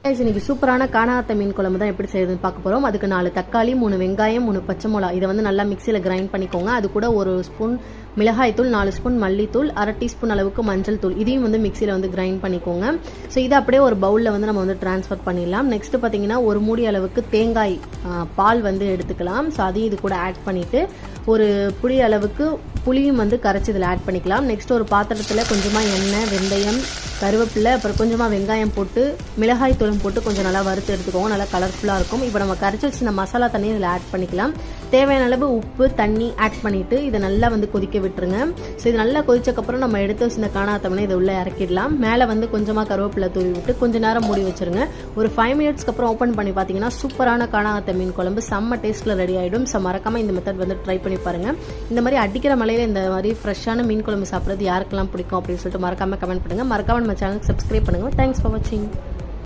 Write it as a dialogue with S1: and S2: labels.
S1: இன்னைக்கு சூப்பரான காணாத்த மீன் குழம்பு தான் எப்படி செய்யறதுன்னு பார்க்க போறோம். அதுக்கு 4 தக்காளி, 3 வெங்காயம், 3 பச்சை மிளகா இதை வந்து நல்லா மிக்சியில் கிரைண்ட் பண்ணிக்கோங்க. அது கூட 1 ஸ்பூன் மிளகாய் தூள், 4 ஸ்பூன் மல்லித்தூள், 1/2 டீஸ்பூன் அளவுக்கு மஞ்சள் தூள் இதையும் வந்து மிக்சியில் வந்து கிரைண்ட் பண்ணிக்கோங்க. ஸோ இதை அப்படியே ஒரு பவுலில் வந்து நம்ம வந்து ட்ரான்ஸ்ஃபர் பண்ணிடலாம். நெக்ஸ்ட் பார்த்தீங்கன்னா 1 மூடி அளவுக்கு தேங்காய் பால் வந்து எடுத்துக்கலாம். ஸோ அதையும் இது கூட ஆட் பண்ணிட்டு ஒரு புளி அளவுக்கு புளியும் வந்து கரைச்சி இதில் ஆட் பண்ணிக்கலாம். நெக்ஸ்ட் ஒரு பாத்திரத்தில் கொஞ்சமாக எண்ணெய், வெந்தயம், கருவேப்பிலை, அப்புறம் கொஞ்சமாக வெங்காயம் போட்டு மிளகாய் தூளும் போட்டு கொஞ்சம் நல்லா வறுத்து எடுத்துக்கோங்க. நல்லா கலர்ஃபுல்லாக இருக்கும். இப்போ நம்ம கரைச்சி வச்சு இந்த மசாலா தண்ணி இதில் ஆட் பண்ணிக்கலாம். தேவையான அளவு உப்பு, தண்ணி ஆட் பண்ணிவிட்டு இதை நல்லா வந்து கொதிக்க விட்டுருங்க. ஸோ இது நல்லா கொதிச்சக்கப்புறம் நம்ம எடுத்து வச்சு இந்த காணாத்தமனை இதை உள்ளே இறக்கிடலாம். மேலே வந்து கொஞ்சமாக கருவேப்பிலை தூவி விட்டு கொஞ்சம் நேரம் மூடி வச்சுருங்க. ஒரு 5 மினிட்ஸ்க்கு அப்புறம் ஓப்பன் பண்ணி பார்த்தீங்கன்னா சூப்பரான காணாத்த மீன் குழம்பு செம்ம டேஸ்ட்டில் ரெடி ஆகிடும். ஸோ மறக்காமல் இந்த மெத்தட் வந்து ட்ரை பண்ணி பாருங்கள். இந்த மாதிரி அடிக்கிற மலையில் இந்த மாதிரி ஃப்ரெஷ்ஷான மீன் குழம்பு சாப்பிட்றது யாருக்கெல்லாம் பிடிக்கும் அப்படின்னு சொல்லிட்டு மறக்காமல் கமெண்ட் பண்ணுங்கள். மறக்காமல் நம்ம சேனலுக்கு சப்ஸ்கிரைப் பண்ணுங்கள். தேங்க்ஸ் ஃபார் வாட்சிங்.